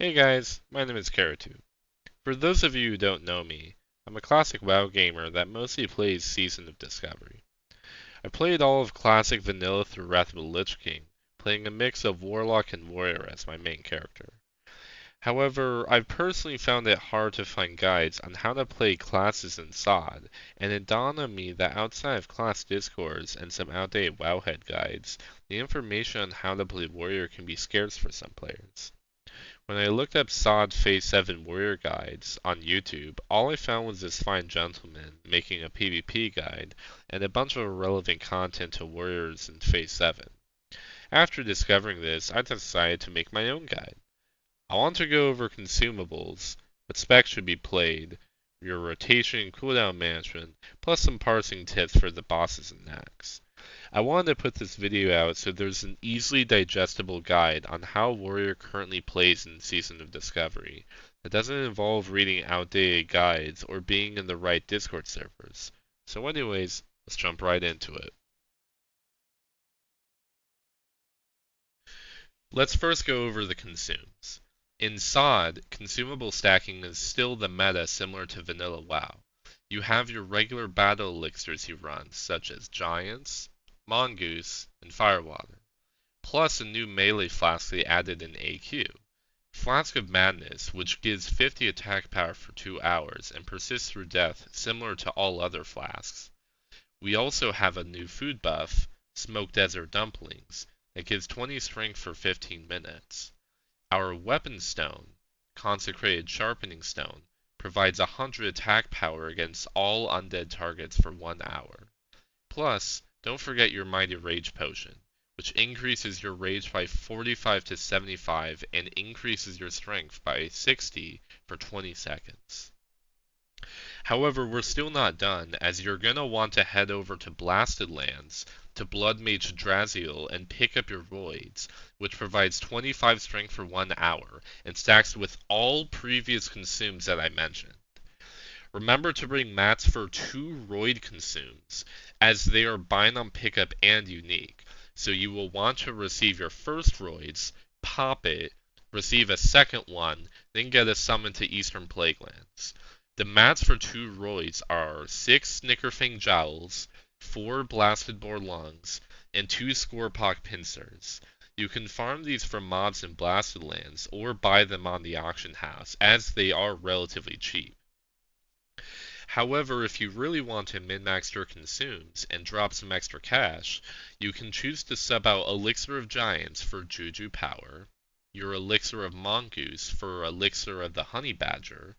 Hey guys, my name is Karatu. For those of you who don't know me, I'm a classic WoW gamer that mostly plays Season of Discovery. I played all of Classic Vanilla through Wrath of the Lich King, playing a mix of Warlock and Warrior as my main character. However, I've personally found it hard to find guides on how to play classes in SoD, and it dawned on me that outside of class discords and some outdated Wowhead guides, the information on how to play Warrior can be scarce for some players. When I looked up SoD Phase 7 Warrior guides on YouTube, all I found was this fine gentleman making a PvP guide and a bunch of irrelevant content to Warriors in Phase 7. After discovering this, I decided to make my own guide. I want to go over consumables, what specs should be played, your rotation and cooldown management, plus some parsing tips for the bosses and nags. I wanted to put this video out so there's an easily digestible guide on how Warrior currently plays in Season of Discovery that doesn't involve reading outdated guides or being in the right Discord servers. So anyways, let's jump right into it. Let's first go over the consumes. In SoD, consumable stacking is still the meta similar to vanilla WoW. You have your regular battle elixirs you run, such as Giants, Mongoose, and Firewater, plus a new melee flask they added in AQ, Flask of Madness, which gives 50 attack power for 2 hours and persists through death similar to all other flasks. We also have a new food buff, Smoked Desert Dumplings, that gives 20 strength for 15 minutes. Our Weapon Stone, Consecrated Sharpening Stone, provides 100 attack power against all undead targets for 1 hour. Plus, don't forget your Mighty Rage Potion, which increases your rage by 45 to 75 and increases your strength by 60 for 20 seconds. However, we're still not done, as you're gonna want to head over to Blasted Lands, to Blood Mage Draziel, and pick up your Roids, which provides 25 strength for 1 hour, and stacks with all previous consumes that I mentioned. Remember to bring mats for 2 Roid consumes, as they are bind on pickup and unique, so you will want to receive your first Roids, pop it, receive a second one, then get a summon to Eastern Plaguelands. The mats for 2 Roids are 6 Snickerfang Jowls, 4 Blasted Boar Lungs, and 2 Scorepock Pincers. You can farm these from mobs in Blasted Lands or buy them on the auction house, as they are relatively cheap. However, if you really want to min-max your consumes and drop some extra cash, you can choose to sub out Elixir of Giants for Juju Power, your Elixir of Mongoose for Elixir of the Honey Badger,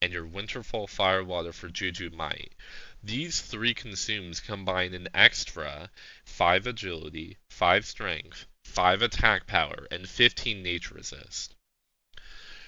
and your Winterfall Firewater for Juju Might. These 3 consumes combine an extra 5 agility, 5 strength, 5 attack power, and 15 nature resist.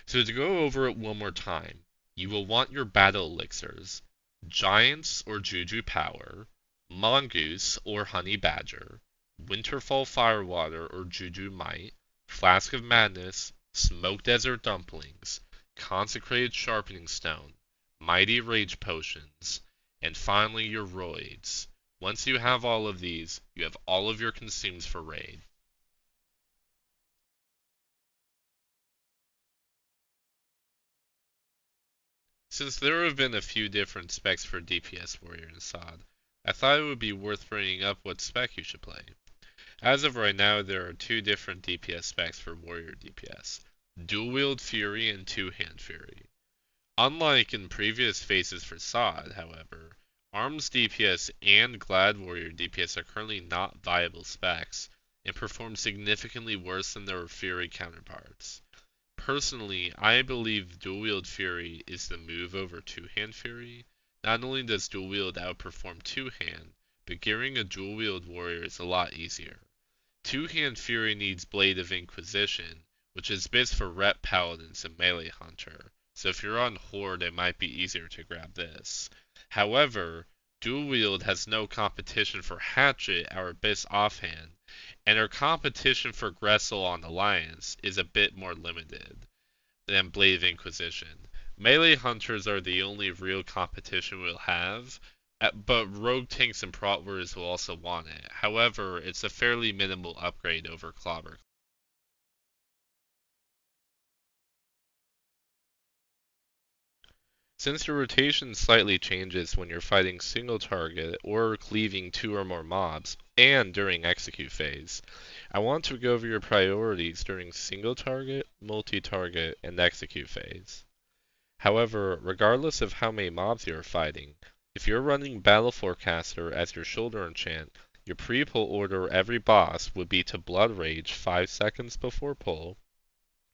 So to go over it one more time, you will want your battle elixirs, Giants or Juju Power, Mongoose or Honey Badger, Winterfall Firewater or Juju Might, Flask of Madness, Smoked Desert Dumplings, Consecrated Sharpening Stone, Mighty Rage Potions, and finally your Roids. Once you have all of these, you have all of your consumes for raid. Since there have been a few different specs for DPS Warrior in SoD, I thought it would be worth bringing up what spec you should play. As of right now, there are 2 different DPS specs for Warrior DPS, Dual-Wield Fury and Two-Hand Fury. Unlike in previous phases for SoD, however, Arms DPS and Glad Warrior DPS are currently not viable specs and perform significantly worse than their Fury counterparts. Personally, I believe Dual-Wield Fury is the move over Two-Hand Fury. Not only does Dual-Wield outperform Two-Hand, but gearing a Dual-Wield Warrior is a lot easier. Two-Hand Fury needs Blade of Inquisition, which is best for Rep Paladins and Melee Hunter, so if you're on Horde it might be easier to grab this. However, Dual-Wield has no competition for Hatchet, our best offhand, and our competition for Gressel on Alliance is a bit more limited than Blade of Inquisition. Melee Hunters are the only real competition we'll have, but Rogue Tanks and Prot Warriors will also want it. However, it's a fairly minimal upgrade over Clobber. Since your rotation slightly changes when you're fighting single target or cleaving 2 or more mobs, and during execute phase, I want to go over your priorities during single target, multi-target, and execute phase. However, regardless of how many mobs you are fighting, if you're running Battle Forecaster as your shoulder enchant, your pre-pull order every boss would be to Blood Rage 5 seconds before pull,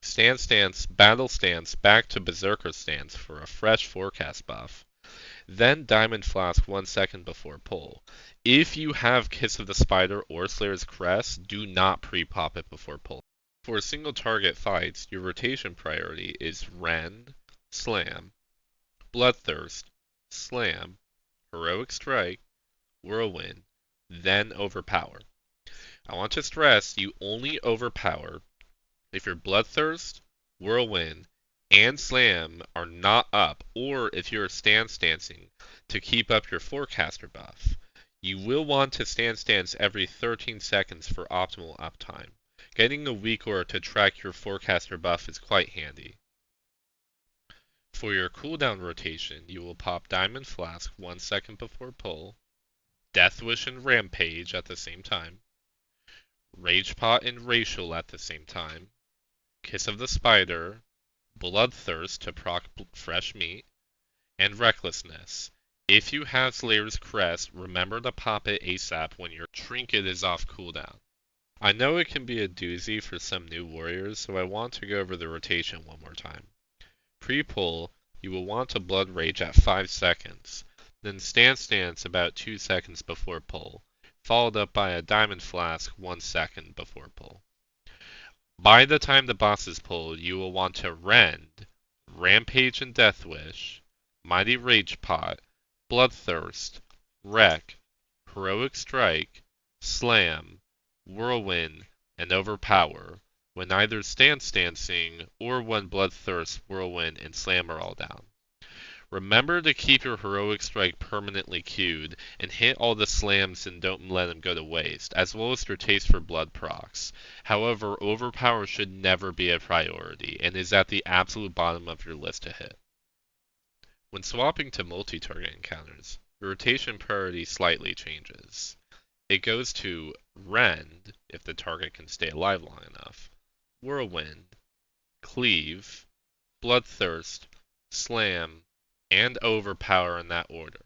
Stance, Battle Stance, back to Berserker Stance for a fresh forecast buff. Then Diamond Flask 1 second before pull. If you have Kiss of the Spider or Slayer's Crest, do not pre-pop it before pull. For single target fights, your rotation priority is Rend, Slam, Bloodthirst, Slam, Heroic Strike, Whirlwind, then Overpower. I want to stress you only overpower if your Bloodthirst, Whirlwind, and Slam are not up, or if you're stancing to keep up your Forecaster buff. You will want to stance every 13 seconds for optimal uptime. Getting a weak aura to track your Forecaster buff is quite handy. For your cooldown rotation, you will pop Diamond Flask 1 second before pull, Death Wish and Rampage at the same time, Rage Pot and Racial at the same time, Kiss of the Spider, Bloodthirst to proc fresh meat, and Recklessness. If you have Slayer's Crest, remember to pop it ASAP when your trinket is off cooldown. I know it can be a doozy for some new warriors, so I want to go over the rotation one more time. Pre-pull, you will want to Blood Rage at 5 seconds, then stance about 2 seconds before pull, followed up by a Diamond Flask 1 second before pull. By the time the boss is pulled, you will want to Rend, Rampage and Death Wish, Mighty Rage Pot, Bloodthirst, Wreck, Heroic Strike, Slam, Whirlwind, and Overpower, when either stancing or when Bloodthirst, Whirlwind, and Slam are all down. Remember to keep your Heroic Strike permanently queued and hit all the slams and don't let them go to waste, as well as your taste for blood procs. However, Overpower should never be a priority and is at the absolute bottom of your list to hit. When swapping to multi-target encounters, your rotation priority slightly changes. It goes to Rend, if the target can stay alive long enough, Whirlwind, Cleave, Bloodthirst, Slam, and Overpower in that order.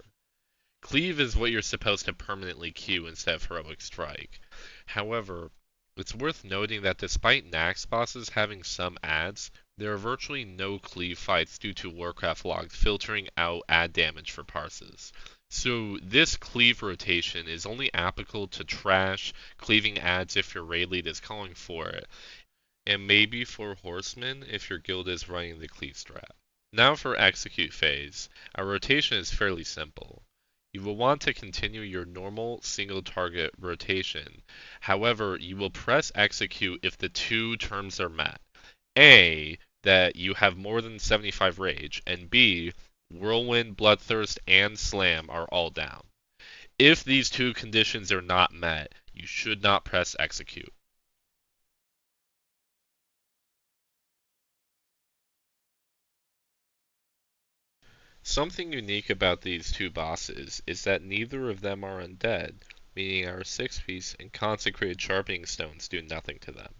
Cleave is what you're supposed to permanently queue instead of Heroic Strike. However, it's worth noting that despite Nax bosses having some adds, there are virtually no cleave fights due to Warcraft logs filtering out add damage for parses. So this cleave rotation is only applicable to trash cleaving adds if your raid lead is calling for it, and maybe for horsemen if your guild is running the cleave strat. Now for execute phase, our rotation is fairly simple. You will want to continue your normal single target rotation. However, you will press execute if the two terms are met. A, that you have more than 75 rage, and B, Whirlwind, Bloodthirst, and Slam are all down. If these two conditions are not met, you should not press execute. Something unique about these two bosses is that neither of them are undead, meaning our 6-piece and consecrated sharpening stones do nothing to them.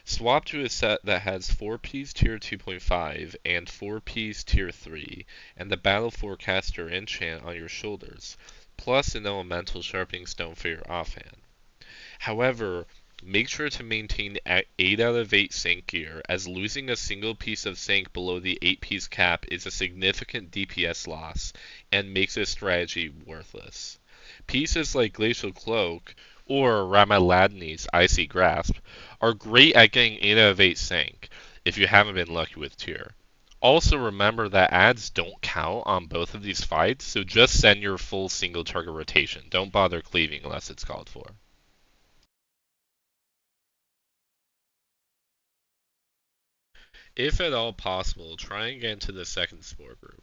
Swap to a set that has 4-piece tier 2.5 and 4-piece tier 3, and the Battle Forecaster enchant on your shoulders, plus an elemental sharpening stone for your offhand. However, make sure to maintain 8 out of 8 Sank gear, as losing a single piece of Sank below the 8-piece cap is a significant DPS loss and makes this strategy worthless. Pieces like Glacial Cloak or Ramaladni's Icy Grasp are great at getting 8 out of 8 Sank if you haven't been lucky with tier. Also remember that adds don't count on both of these fights, so just send your full single target rotation. Don't bother cleaving unless it's called for. If at all possible, try and get into the second Spore group.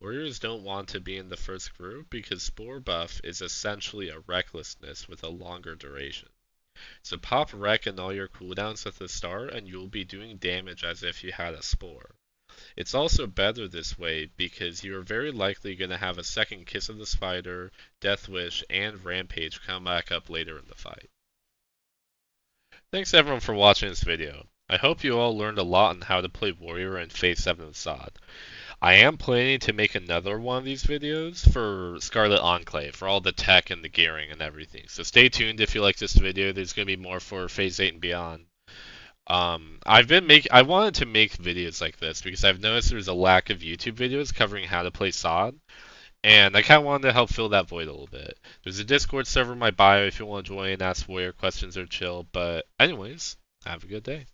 Warriors don't want to be in the first group because Spore buff is essentially a Recklessness with a longer duration. So pop Wreck in all your cooldowns at the start and you'll be doing damage as if you had a Spore. It's also better this way because you are very likely going to have a second Kiss of the Spider, Death Wish, and Rampage come back up later in the fight. Thanks everyone for watching this video. I hope you all learned a lot on how to play Warrior in Phase 7 SoD. I am planning to make another one of these videos for Scarlet Enclave, for all the tech and the gearing and everything. So stay tuned if you like this video. There's going to be more for Phase 8 and beyond. I wanted to make videos like this because I've noticed there's a lack of YouTube videos covering how to play SoD, and I kind of wanted to help fill that void a little bit. There's a Discord server in my bio if you want to join and ask Warrior questions or chill. But anyways, have a good day.